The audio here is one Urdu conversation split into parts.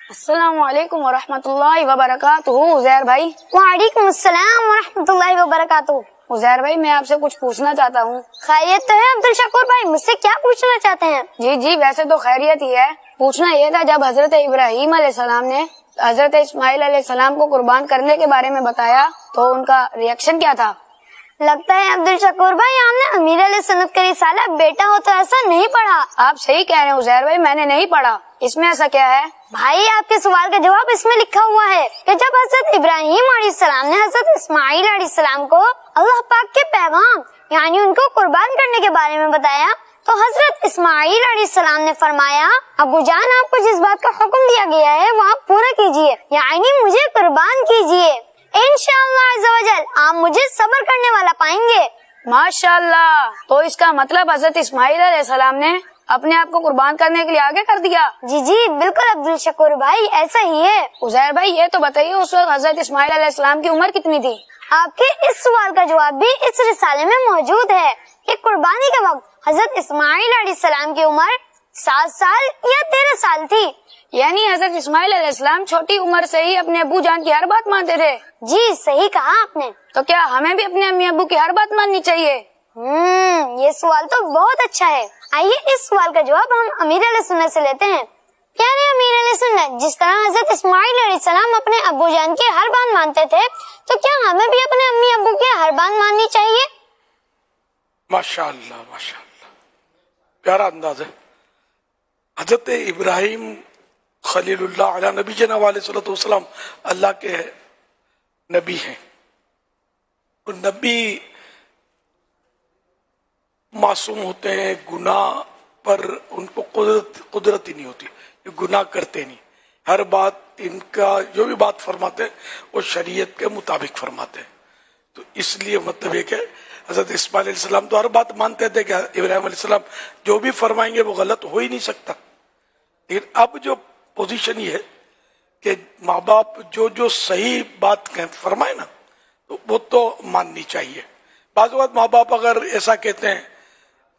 السلام علیکم ورحمۃ اللہ وبرکاتہ عزیر بھائی۔ وعلیکم السلام ورحمۃ اللہ وبرکاتہ۔ عزیر بھائی میں آپ سے کچھ پوچھنا چاہتا ہوں۔ خیریت تو ہے عبد الشکور بھائی، مجھ سے کیا پوچھنا چاہتے ہیں؟ جی ویسے تو خیریت ہی ہے، پوچھنا یہ تھا جب حضرت ابراہیم علیہ السلام نے حضرت اسماعیل علیہ السلام کو قربان کرنے کے بارے میں بتایا تو ان کا ریئیکشن کیا تھا؟ لگتا ہے عبد الشکور بھائی آپ نے امیر علیہ سنت کا رسالہ بیٹا ہو تو ایسا نہیں پڑھا۔ آپ صحیح کہہ رہے ہیں عزیر بھائی، میں نے نہیں پڑھا، اس میں ایسا کیا ہے؟ بھائی آپ کے سوال کا جواب اس میں لکھا ہوا ہے کہ جب حضرت ابراہیم علیہ السلام نے حضرت اسماعیل علیہ السلام کو اللہ پاک کے پیغام یعنی ان کو قربان کرنے کے بارے میں بتایا تو حضرت اسماعیل علیہ السلام نے فرمایا ابو جان آپ کو جس بات کا حکم دیا گیا ہے وہ آپ پورا کیجیے، یعنی مجھے قربان کیجیے، انشاءاللہ عز و جل آپ مجھے صبر کرنے والا پائیں گے۔ ماشاءاللہ، تو اس کا مطلب حضرت اسماعیل علیہ السلام نے اپنے آپ کو قربان کرنے کے لیے آگے کر دیا؟ جی بالکل عبد الشکور بھائی ایسا ہی ہے۔ عزیر بھائی یہ تو بتائیے اس وقت حضرت اسماعیل علیہ السلام کی عمر کتنی تھی؟ آپ کے اس سوال کا جواب بھی اس رسالے میں موجود ہے کہ قربانی کے وقت حضرت اسماعیل علیہ السلام کی عمر 7 سال یا 13 سال تھی۔ یعنی حضرت اسماعیل علیہ السلام چھوٹی عمر سے ہی اپنے ابو جان کی ہر بات مانتے تھے؟ جی صحیح کہا آپ نے۔ تو کیا ہمیں بھی اپنے امی ابو کی ہر بات ماننی چاہیے؟ یہ سوال تو بہت اچھا ہے۔ آئیے اس سوال کا جواب ہم امیر علیہ سنت سے لیتے ہیں۔ پیارے امیر علیہ سنت، جس طرح حضرت اسماعیل علیہ السلام اپنے ابو جان کی ہر بات مانتے تھے تو کیا ہمیں بھی اپنے امی ابو کی ہر بات ماننی چاہیے؟ ماشاءاللہ ماشاءاللہ، پیارا انداز ہے۔ حضرت ابراہیم خلیل اللہ علیہ نبی جناب علیہ صلی اللہ وسلم اللہ کے نبی ہیں، اور نبی معصوم ہوتے ہیں، گناہ پر ان کو قدرت ہی نہیں ہوتی، یہ گناہ کرتے نہیں، ہر بات ان کا جو بھی بات فرماتے ہیں وہ شریعت کے مطابق فرماتے ہیں۔ تو اس لیے مطلب یہ کہ حضرت اسماعیل علیہ السلام تو ہر بات مانتے تھے کہ ابراہیم علیہ السلام جو بھی فرمائیں گے وہ غلط ہو ہی نہیں سکتا، لیکن اب جو پوزیشن یہ ہے کہ ماں باپ جو صحیح بات فرمائے نا تو وہ تو ماننی چاہیے۔ بعض اوقات ماں باپ اگر ایسا کہتے ہیں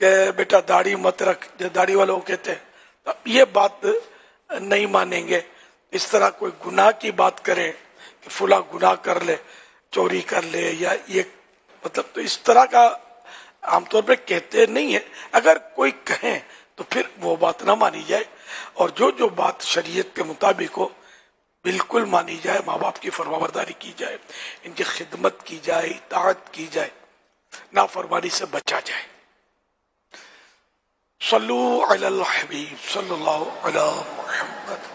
کہ بیٹا داڑھی مت رکھ، جو داڑھی والوں کو کہتے ہیں، تو یہ بات نہیں مانیں گے۔ اس طرح کوئی گناہ کی بات کرے کہ فلاں گناہ کر لے، چوری کر لے یا یہ مطلب، تو اس طرح کا عام طور پہ کہتے نہیں ہیں۔ اگر کوئی کہیں تو پھر وہ بات نہ مانی جائے، اور جو بات شریعت کے مطابق ہو بالکل مانی جائے، ماں باپ کی فرمانبرداری کی جائے، ان کی خدمت کی جائے، اطاعت کی جائے، نافرمانی سے بچا جائے۔ صلو علی الحبیب صلی اللہ علی محمد۔